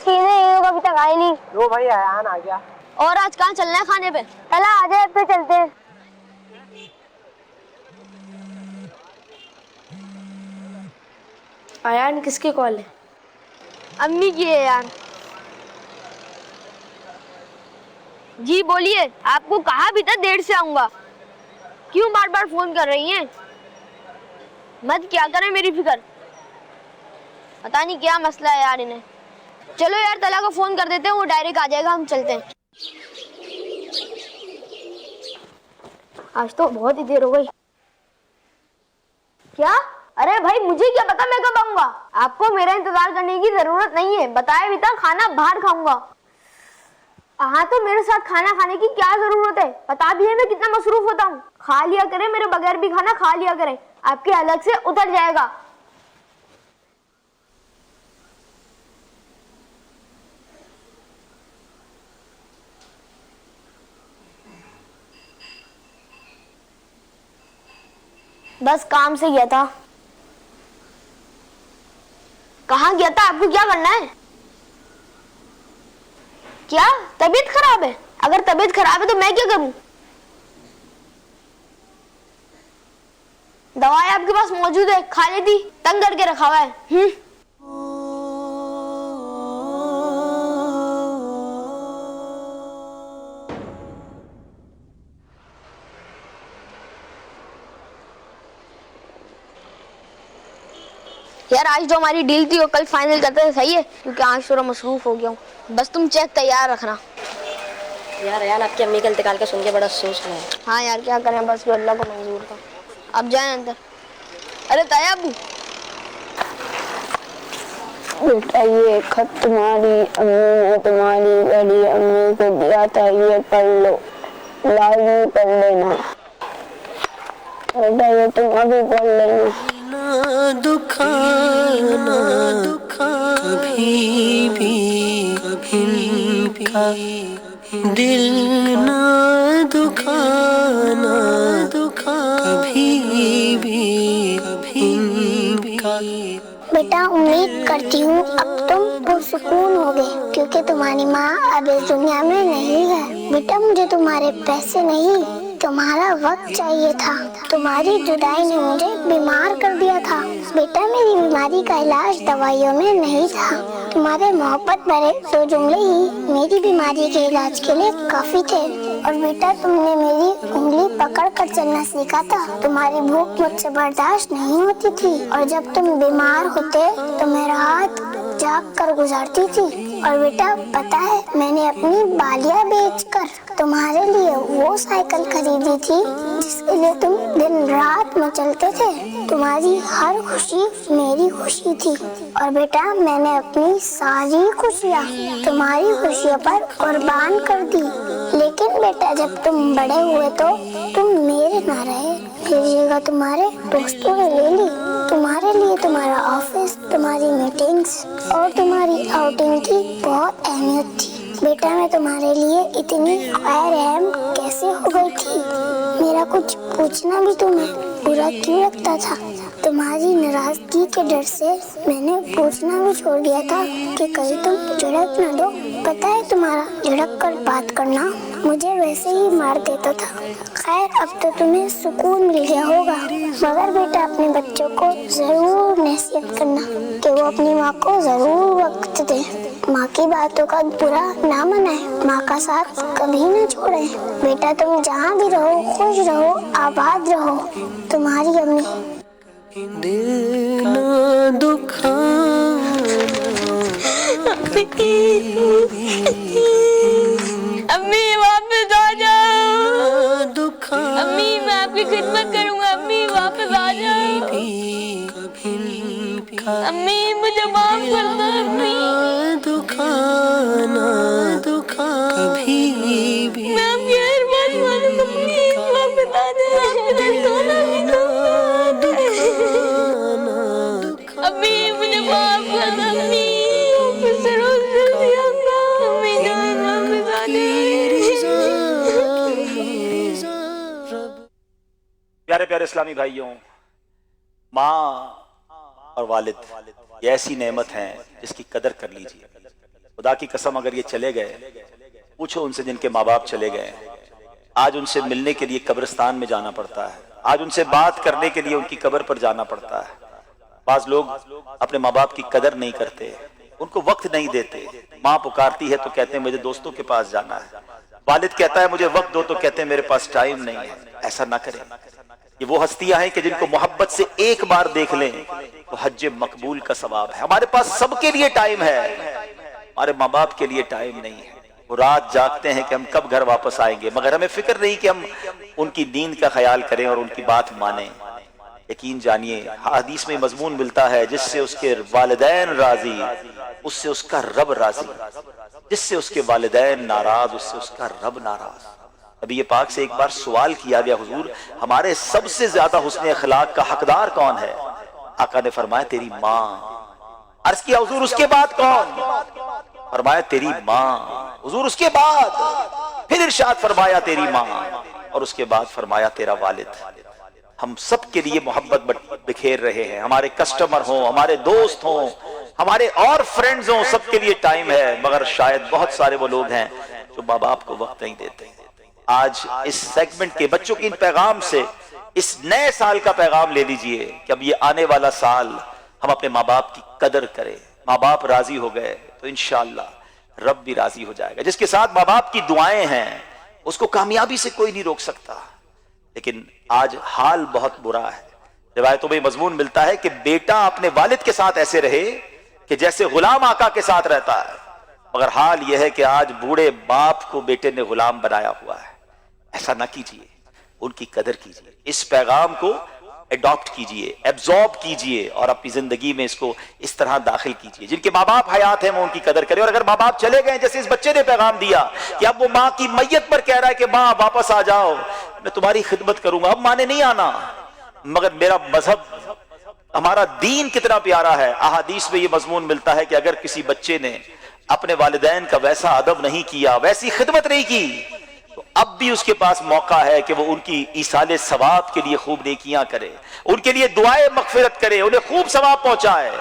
अभी तक आए नहीं। लो भाई आयान आ गया। और आज कहाँ चलना है खाने पे? चला आ जाए पे चलते हैं। आयान किसकी कॉल है? अम्मी की है यार। जी बोलिए, आपको कहा भी था देर से आऊंगा, क्यों बार बार फोन कर रही हैं? मत क्या करें मेरी फिक्र, पता नहीं क्या मसला है यार इन्हें। चलो यार तला को फोन कर देते हैं, वो डायरेक्ट आ जाएगा, हम चलते हैं। आज तो बहुत ही देर हो गई। क्या? अरे भाई मुझे क्या पता मैं कब आऊंगा? आपको मेरा इंतजार करने की जरूरत नहीं है, बताया भी था खाना बाहर खाऊंगा। हाँ तो मेरे साथ खाना खाने की क्या जरूरत है? पता भी है मैं कितना मसरूफ होता हूँ। खा लिया करें, मेरे बगैर भी खाना खा लिया करें, आपके अलग से उतर जाएगा। बस काम से गया था। कहाँ गया था? आपको क्या करना है? क्या तबीयत खराब है? अगर तबीयत खराब है तो मैं क्या करूं? दवाई आपके पास मौजूद है, खा लेती, तंग करके रखा हुआ है। यार आज जो हमारी डील थी वो कल फाइनल करते थे, सही है? क्योंकि आज थोड़ा मसरूफ हो गया हूँ। बस तुम चेक तैयार रखना। यार यार आपकी अम्मी का इंतकाल का सुन के बड़ा अफसोस हुआ है। हाँ यार क्या करें, बस जो अल्लाह को मंजूर था। अब जाए अंदर। अरे तायाबू, बेटा ये खत तुम्हारी अम्मी ने तुम्हारी बड़ी अम्मी को दिया था, ये पढ़ लो, लाजमी पढ़ लेना बेटा, ये तुम अभी पढ़ लेना। ना दुखाना कभी भी इनका दिल ना दुखाना कभी भी इनका। बेटा उम्मीद करती हूँ अब तुम पुरसुकून होगे, क्योंकि तुम्हारी माँ अब इस दुनिया में नहीं है। बेटा मुझे तुम्हारे पैसे नहीं, तुम्हारा वक्त चाहिए था। तुम्हारी जुदाई ने मुझे बीमार कर दिया था। बेटा मेरी बीमारी का इलाज दवाइयों में नहीं था, तुम्हारे मोहब्बत भरे 2 जुमले ही मेरी बीमारी के इलाज के लिए काफी थे। और बेटा तुमने मेरी उंगली पकड़ कर चलना सीखा था। तुम्हारी भूख मुझसे बर्दाश्त नहीं होती थी, और जब तुम बीमार होते तो मैं रात जाग कर गुजारती थी। और बेटा पता है मैंने अपनी बालियां बेचकर तुम्हारे लिए वो साइकिल खरीदी थी जिसके लिए तुम दिन रात मचलते थे। तुम्हारी हर खुशी मेरी खुशी थी। और बेटा मैंने अपनी सारी खुशियाँ तुम्हारी खुशियों पर कुर्बान कर दी। लेकिन बेटा जब तुम बड़े हुए तो तुम मेरे ना रहे, मेरी जगह तुम्हारे दोस्तों ने ले ली। तुम्हारे लिए तुम्हारा ऑफिस, तुम्हारी मीटिंग्स और तुम्हारी आउटिंग की बहुत अहमियत थी। बेटा मैं तुम्हारे लिए इतनी खैर कैसे हो गई थी? मेरा कुछ पूछना भी तुम्हें बुरा क्यों लगता था? तुम्हारी नाराजगी के डर से मैंने पूछना भी छोड़ दिया था कि कहीं तुम झड़क न दो। पता है तुम्हारा झड़क कर बात करना मुझे वैसे ही मार देता था। खैर अब तो तुम्हें सुकून मिल गया होगा, मगर बेटा अपने बच्चों को जरूर नसीहत करना कि वो अपनी माँ को जरूर वक्त दे। माँ की बातों का बुरा ना मनाए, माँ का साथ कभी न छोड़े। बेटा तुम जहाँ भी रहो खुश रहो, आबाद रहो। तुम्हारी अम्मी। दिल ना दुखाना अम्मी वापस आ जाओ। दुखाना अम्मी मैं आपकी खिदमत करूंगा, अम्मी वापस आ जाओ। अम्मी मुझे माफ कर दो अम्मी। दुखाना कभी भी मैं आपकी हर बात मानूंगा अम्मी, वापस आ जाओ। अम्मी मुझे माफ कर दो अम्मी, वापस से रोज जल्दी आऊंगा। अम्मी जान वापस आ जाओ। प्यारे प्यारे इस्लामी भाइयों, माँ और वालिद ये ऐसी नेमत हैं जिसकी कदर कर लीजिए। खुदा की कसम अगर ये चले गए, पूछो उनसे जिनके माँ बाप चले गए, आज उनसे मिलने के लिए कब्रिस्तान में जाना पड़ता है, आज उनसे बात करने के लिए उनकी कब्र पर जाना पड़ता है। बाज लोग अपने माँ बाप की कदर नहीं करते, उनको वक्त नहीं देते। माँ पुकारती है तो कहते हैं मुझे दोस्तों के पास जाना है, वालिद कहता है मुझे वक्त दो तो कहते हैं मेरे पास टाइम नहीं है। ऐसा ना करें। ये वो हस्तियां हैं कि जिनको मोहब्बत से एक बार देख लें तो हज मकबूल का सवाब है। हमारे पास सबके लिए टाइम है, हमारे माँ बाप के लिए टाइम नहीं है। वो रात जागते हैं कि हम कब घर वापस आएंगे, मगर हमें फिक्र नहीं कि हम उनकी नींद का ख्याल करें और उनकी बात माने। यकीन जानिए हदीस में मजमून मिलता है, जिससे उसके वालिदैन राजी उससे उसका रब राजी, जिससे उसके वालिदैन नाराज उससे उसका रब नाराज। अभी ये पाक से एक बार सवाल किया गया, हुजूर हमारे सबसे ज्यादा हुस्न अखलाक का हकदार कौन है? आका ने फरमाया तेरी माँ। अर्ज किया हुजूर उसके बाद कौन? फरमाया तेरी माँ। हुजूर उसके बाद? फिर इरशाद फरमाया तेरी माँ, और उसके बाद फरमाया तेरा वालिद। हम सब के लिए मोहब्बत बिखेर रहे हैं, हमारे कस्टमर हों, हमारे दोस्त हों, हमारे और फ्रेंड्स हों, सबके लिए टाइम है, मगर शायद बहुत सारे वो लोग हैं जो माँ बाप को वक्त नहीं देते। आज इस सेगमेंट के बच्चों के इन पैगाम से इस नए साल का पैगाम ले लीजिए कि अब ये आने वाला साल हम अपने माँ बाप की कदर करें। माँ बाप राजी हो गए तो इंशाअल्लाह रब भी राजी हो जाएगा। जिसके साथ माँ बाप की दुआएं हैं उसको कामयाबी से कोई नहीं रोक सकता। लेकिन आज हाल बहुत बुरा है। रिवायतों में मजमून मिलता है कि बेटा अपने वालिद के साथ ऐसे रहे कि जैसे गुलाम आका के साथ रहता है, मगर हाल यह है कि आज बूढ़े बाप को बेटे ने गुलाम बनाया हुआ है। ऐसा ना कीजिए, उनकी कदर कीजिए, इस पैगाम को एडॉप्ट कीजिए, एब्जॉर्ब कीजिए और अपनी जिंदगी में इसको इस तरह दाखिल कीजिए। जिनके माँ बाप हयात हैं वो उनकी कदर करें, और अगर माँ बाप चले गए, जैसे इस बच्चे ने पैगाम दिया कि अब वो माँ की मैयत पर कह रहा है कि माँ वापस आ जाओ, मैं तुम्हारी खिदमत करूंगा, अब माँ ने नहीं आना, मगर मेरा मजहब, हमारा दीन कितना प्यारा है। अहादीस में ये मजमून मिलता है कि अगर किसी बच्चे ने अपने वालिदैन का वैसा अदब नहीं किया, वैसी खिदमत नहीं की, तो अब भी उसके पास मौका है कि वो उनकी ईसाले सवाब के लिए खूब नेकियां करे, उनके लिए दुआए मगफिरत करे, उन्हें खूब सवाब पहुंचाए।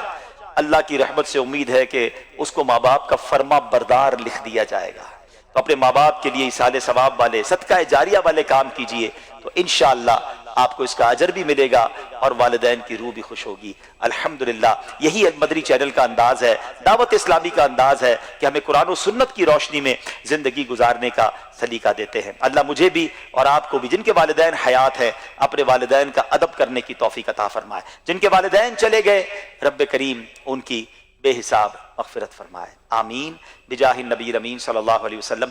अल्लाह की रहमत से उम्मीद है कि उसको माँ बाप का फर्मा बरदार लिख दिया जाएगा। तो अपने माँ बाप के लिए ईसाले सवाब वाले, सदका जारिया वाले काम कीजिए, तो इंशाअल्लाह आपको इसका अजर भी मिलेगा और वालिदैन की रूह भी खुश होगी। अल्हम्दुलिल्लाह, यही मदरी चैनल का अंदाज है, दावत इस्लामी का अंदाज है कि हमें कुरान और सुन्नत की रोशनी में जिंदगी गुजारने का सलीका देते हैं। अल्लाह मुझे भी और आपको भी, जिनके वालिदैन हयात है, अपने वालिदैन का अदब करने की तौफीक अता फरमाए। जिनके वालिदैन चले गए, रब्बे करीम उनकी बेहिसाब मग़फ़िरत फरमाए। आमीन बिजाहि नबी अमीन सल्लल्लाहु अलैहि वसल्लम।